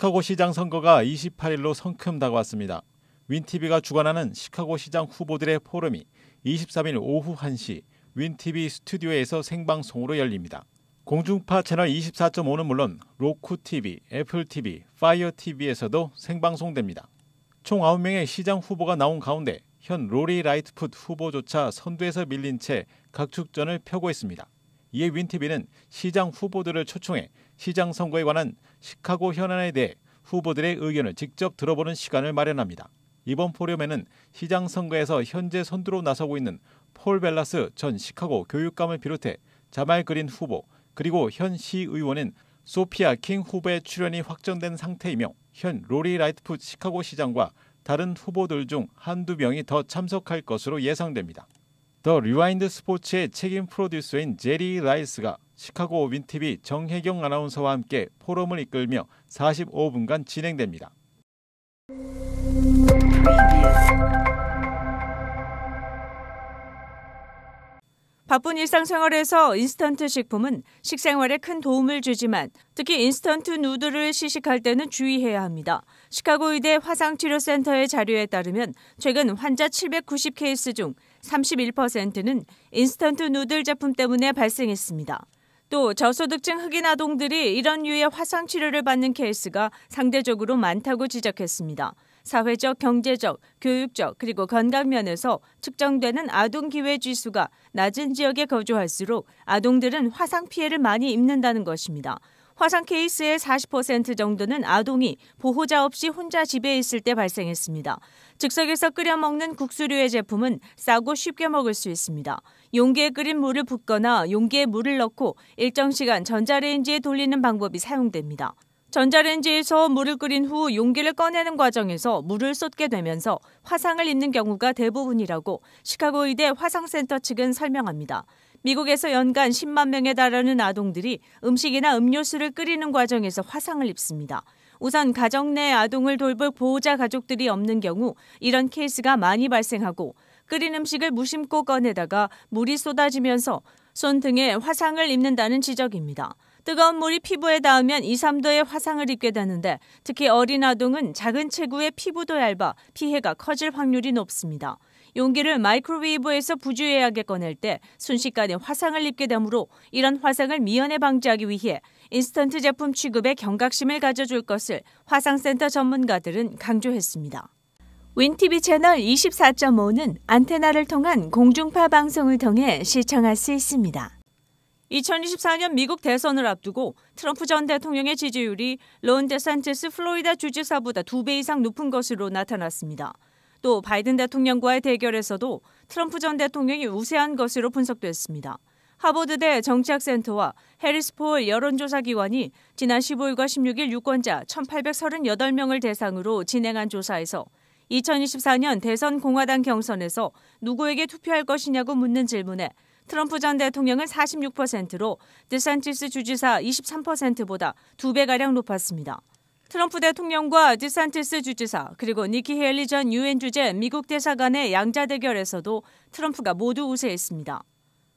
시카고 시장 선거가 28일로 성큼 다가왔습니다. 윈티비가 주관하는 시카고 시장 후보들의 포럼이 23일 오후 1시 윈티비 스튜디오에서 생방송으로 열립니다. 공중파 채널 24.5는 물론 로쿠TV, 애플TV, 파이어TV에서도 생방송됩니다. 총 9명의 시장 후보가 나온 가운데 현 로리 라이트풋 후보조차 선두에서 밀린 채 각축전을 펴고 있습니다. 이에 윈티비는 시장 후보들을 초청해 시장 선거에 관한 시카고 현안에 대해 후보들의 의견을 직접 들어보는 시간을 마련합니다. 이번 포럼에는 시장 선거에서 현재 선두로 나서고 있는 폴 벨라스 전 시카고 교육감을 비롯해 자말 그린 후보 그리고 현 시의원인 소피아 킹 후보의 출연이 확정된 상태이며 현 로리 라이트풋 시카고 시장과 다른 후보들 중 한두 명이 더 참석할 것으로 예상됩니다. 더 리와인드 스포츠의 책임 프로듀서인 제리 라이스가 시카고 윈티비 정혜경 아나운서와 함께 포럼을 이끌며 45분간 진행됩니다. 바쁜 일상생활에서 인스턴트 식품은 식생활에 큰 도움을 주지만 특히 인스턴트 누들을 시식할 때는 주의해야 합니다. 시카고 의대 화상치료센터의 자료에 따르면 최근 환자 790 케이스 중 31%는 인스턴트 누들 제품 때문에 발생했습니다. 또 저소득층 흑인 아동들이 이런 류의 화상치료를 받는 케이스가 상대적으로 많다고 지적했습니다. 사회적, 경제적, 교육적 그리고 건강 면에서 측정되는 아동 기회 지수가 낮은 지역에 거주할수록 아동들은 화상 피해를 많이 입는다는 것입니다. 화상 케이스의 40% 정도는 아동이 보호자 없이 혼자 집에 있을 때 발생했습니다. 즉석에서 끓여 먹는 국수류의 제품은 싸고 쉽게 먹을 수 있습니다. 용기에 끓인 물을 붓거나 용기에 물을 넣고 일정 시간 전자레인지에 돌리는 방법이 사용됩니다. 전자레인지에서 물을 끓인 후 용기를 꺼내는 과정에서 물을 쏟게 되면서 화상을 입는 경우가 대부분이라고 시카고 의대 화상센터 측은 설명합니다. 미국에서 연간 10만 명에 달하는 아동들이 음식이나 음료수를 끓이는 과정에서 화상을 입습니다. 우선 가정 내 아동을 돌볼 보호자 가족들이 없는 경우 이런 케이스가 많이 발생하고 끓인 음식을 무심코 꺼내다가 물이 쏟아지면서 손 등에 화상을 입는다는 지적입니다. 뜨거운 물이 피부에 닿으면 2, 3도의 화상을 입게 되는데 특히 어린 아동은 작은 체구의 피부도 얇아 피해가 커질 확률이 높습니다. 용기를 마이크로웨이브에서 부주의하게 꺼낼 때 순식간에 화상을 입게 되므로 이런 화상을 미연에 방지하기 위해 인스턴트 제품 취급에 경각심을 가져줄 것을 화상센터 전문가들은 강조했습니다. 윈티비 채널 24.5는 안테나를 통한 공중파 방송을 통해 시청할 수 있습니다. 2024년 미국 대선을 앞두고 트럼프 전 대통령의 지지율이 론 데산티스 플로리다 주지사보다 2배 이상 높은 것으로 나타났습니다. 또 바이든 대통령과의 대결에서도 트럼프 전 대통령이 우세한 것으로 분석됐습니다. 하버드대 정치학센터와 해리스폴 여론조사기관이 지난 15일과 16일 유권자 1,838명을 대상으로 진행한 조사에서 2024년 대선 공화당 경선에서 누구에게 투표할 것이냐고 묻는 질문에 트럼프 전 대통령은 46%로 데산티스 주지사 23%보다 2배가량 높았습니다. 트럼프 대통령과 데산티스 주지사 그리고 니키 헤일리 전 유엔 주재 미국 대사 간의 양자 대결에서도 트럼프가 모두 우세했습니다.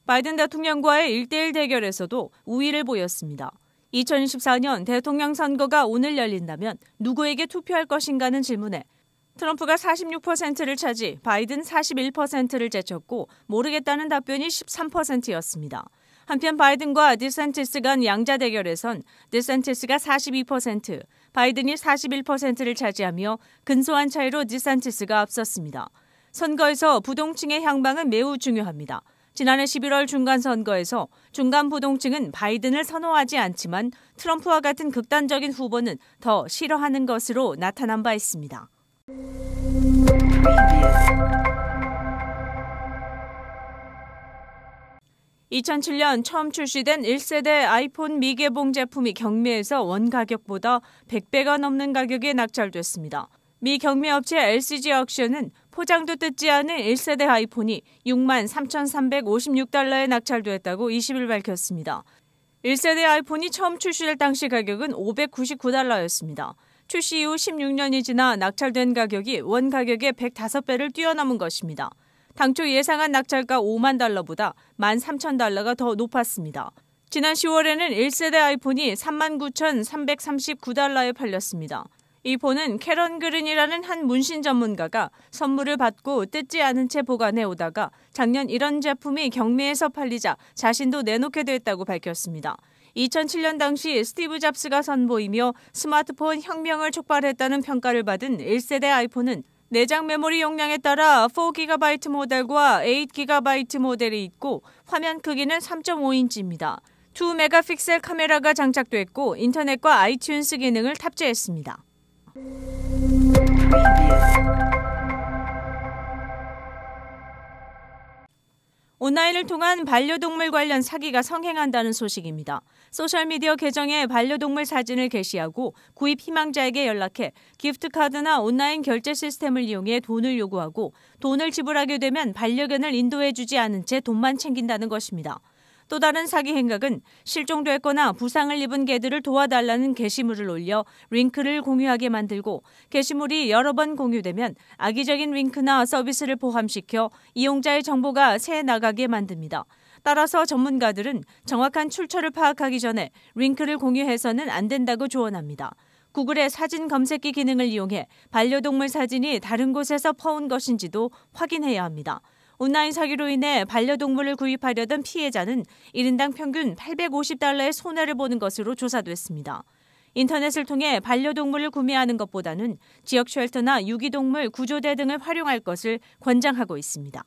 바이든 대통령과의 1대1 대결에서도 우위를 보였습니다. 2024년 대통령 선거가 오늘 열린다면 누구에게 투표할 것인가는 질문에 트럼프가 46%를 차지 바이든 41%를 제쳤고 모르겠다는 답변이 13%였습니다. 한편 바이든과 데산티스 간 양자 대결에선 데산티스가 42%, 바이든이 41%를 차지하며 근소한 차이로 데산티스가 앞섰습니다. 선거에서 부동층의 향방은 매우 중요합니다. 지난해 11월 중간선거에서 중간 부동층은 바이든을 선호하지 않지만 트럼프와 같은 극단적인 후보는 더 싫어하는 것으로 나타난 바 있습니다. 2007년 처음 출시된 1세대 아이폰 미개봉 제품이 경매에서 원 가격보다 100배가 넘는 가격에 낙찰됐습니다. 미 경매업체 LCG 억션은 포장도 뜯지 않은 1세대 아이폰이 63,356달러에 낙찰됐다고 20일 밝혔습니다. 1세대 아이폰이 처음 출시될 당시 가격은 599달러였습니다. 출시 이후 16년이 지나 낙찰된 가격이 원 가격의 105배를 뛰어넘은 것입니다. 당초 예상한 낙찰가 5만 달러보다 13,000달러가 더 높았습니다. 지난 10월에는 1세대 아이폰이 39,339달러에 팔렸습니다. 이 폰은 캐런 그린이라는 한 문신 전문가가 선물을 받고 뜯지 않은 채 보관해 오다가 작년 이런 제품이 경매에서 팔리자 자신도 내놓게 됐다고 밝혔습니다. 2007년 당시 스티브 잡스가 선보이며 스마트폰 혁명을 촉발했다는 평가를 받은 1세대 아이폰은 내장 메모리 용량에 따라 4GB 모델과 8GB 모델이 있고 화면 크기는 3.5인치입니다. 2메가픽셀 카메라가 장착됐고 인터넷과 아이튠스 기능을 탑재했습니다. 온라인을 통한 반려동물 관련 사기가 성행한다는 소식입니다. 소셜미디어 계정에 반려동물 사진을 게시하고 구입 희망자에게 연락해 기프트카드나 온라인 결제 시스템을 이용해 돈을 요구하고 돈을 지불하게 되면 반려견을 인도해주지 않은 채 돈만 챙긴다는 것입니다. 또 다른 사기 행각은 실종됐거나 부상을 입은 개들을 도와달라는 게시물을 올려 링크를 공유하게 만들고 게시물이 여러 번 공유되면 악의적인 링크나 서비스를 포함시켜 이용자의 정보가 새 나가게 만듭니다. 따라서 전문가들은 정확한 출처를 파악하기 전에 링크를 공유해서는 안 된다고 조언합니다. 구글의 사진 검색기 기능을 이용해 반려동물 사진이 다른 곳에서 퍼온 것인지도 확인해야 합니다. 온라인 사기로 인해 반려동물을 구입하려던 피해자는 1인당 평균 850달러의 손해를 보는 것으로 조사됐습니다. 인터넷을 통해 반려동물을 구매하는 것보다는 지역 쉘터나 유기동물 구조대 등을 활용할 것을 권장하고 있습니다.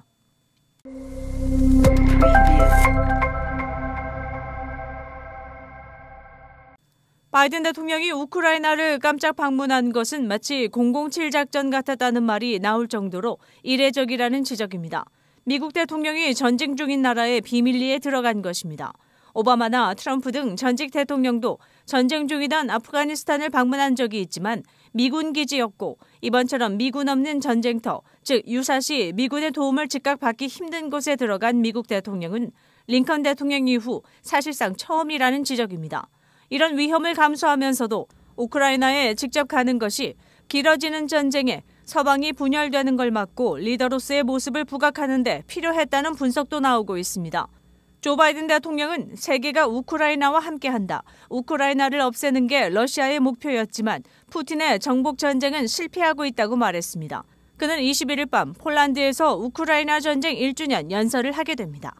바이든 대통령이 우크라이나를 깜짝 방문한 것은 마치 007 작전 같았다는 말이 나올 정도로 이례적이라는 지적입니다. 미국 대통령이 전쟁 중인 나라에 비밀리에 들어간 것입니다. 오바마나 트럼프 등 전직 대통령도 전쟁 중이던 아프가니스탄을 방문한 적이 있지만 미군 기지였고 이번처럼 미군 없는 전쟁터, 즉 유사시 미군의 도움을 즉각 받기 힘든 곳에 들어간 미국 대통령은 링컨 대통령 이후 사실상 처음이라는 지적입니다. 이런 위험을 감수하면서도 우크라이나에 직접 가는 것이 길어지는 전쟁에 서방이 분열되는 걸 막고 리더로서의 모습을 부각하는 데 필요했다는 분석도 나오고 있습니다. 조 바이든 대통령은 세계가 우크라이나와 함께한다. 우크라이나를 없애는 게 러시아의 목표였지만 푸틴의 정복 전쟁은 실패하고 있다고 말했습니다. 그는 21일 밤 폴란드에서 우크라이나 전쟁 1주년 연설을 하게 됩니다.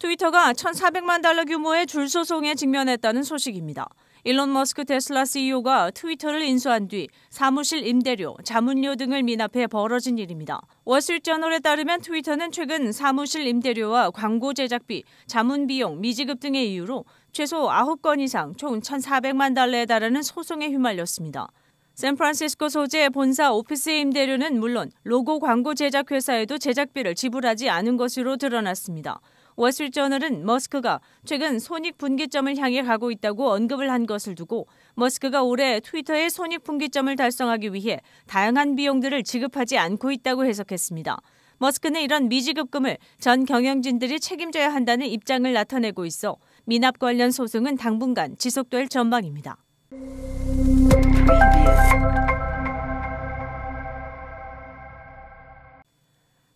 트위터가 1,400만 달러 규모의 줄소송에 직면했다는 소식입니다. 일론 머스크 테슬라 CEO가 트위터를 인수한 뒤 사무실 임대료, 자문료 등을 미납해 벌어진 일입니다. 월스트리트저널에 따르면 트위터는 최근 사무실 임대료와 광고 제작비, 자문 비용, 미지급 등의 이유로 최소 9건 이상 총 1,400만 달러에 달하는 소송에 휘말렸습니다. 샌프란시스코 소재 본사 오피스 임대료는 물론 로고 광고 제작 회사에도 제작비를 지불하지 않은 것으로 드러났습니다. 월스트리트저널은 머스크가 최근 손익분기점을 향해 가고 있다고 언급을 한 것을 두고 머스크가 올해 트위터의 손익분기점을 달성하기 위해 다양한 비용들을 지급하지 않고 있다고 해석했습니다. 머스크는 이런 미지급금을 전 경영진들이 책임져야 한다는 입장을 나타내고 있어 미납 관련 소송은 당분간 지속될 전망입니다.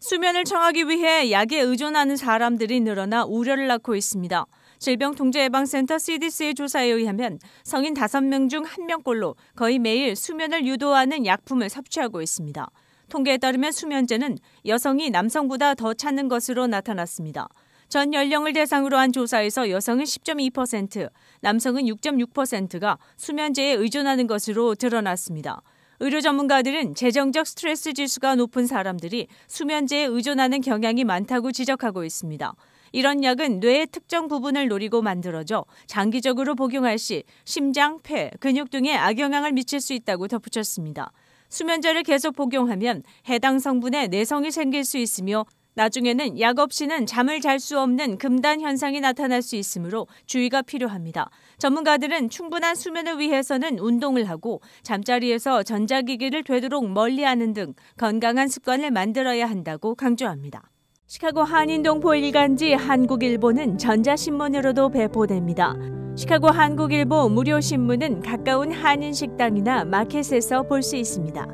수면을 청하기 위해 약에 의존하는 사람들이 늘어나 우려를 낳고 있습니다. 질병통제예방센터 CDC의 조사에 의하면 성인 5명 중 1명꼴로 거의 매일 수면을 유도하는 약품을 섭취하고 있습니다. 통계에 따르면 수면제는 여성이 남성보다 더 찾는 것으로 나타났습니다. 전 연령을 대상으로 한 조사에서 여성은 10.2%, 남성은 6.6%가 수면제에 의존하는 것으로 드러났습니다. 의료 전문가들은 재정적 스트레스 지수가 높은 사람들이 수면제에 의존하는 경향이 많다고 지적하고 있습니다. 이런 약은 뇌의 특정 부분을 노리고 만들어져 장기적으로 복용할 시 심장, 폐, 근육 등에 악영향을 미칠 수 있다고 덧붙였습니다. 수면제를 계속 복용하면 해당 성분에 내성이 생길 수 있으며 나중에는 약 없이는 잠을 잘 수 없는 금단 현상이 나타날 수 있으므로 주의가 필요합니다. 전문가들은 충분한 수면을 위해서는 운동을 하고 잠자리에서 전자기기를 되도록 멀리하는 등 건강한 습관을 만들어야 한다고 강조합니다. 시카고 한인동포 일간지 한국일보는 전자신문으로도 배포됩니다. 시카고 한국일보 무료 신문은 가까운 한인식당이나 마켓에서 볼 수 있습니다.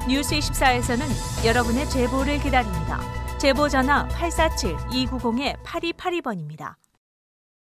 뉴스24에서는 여러분의 제보를 기다립니다. 제보 전화 847-290-8282번입니다.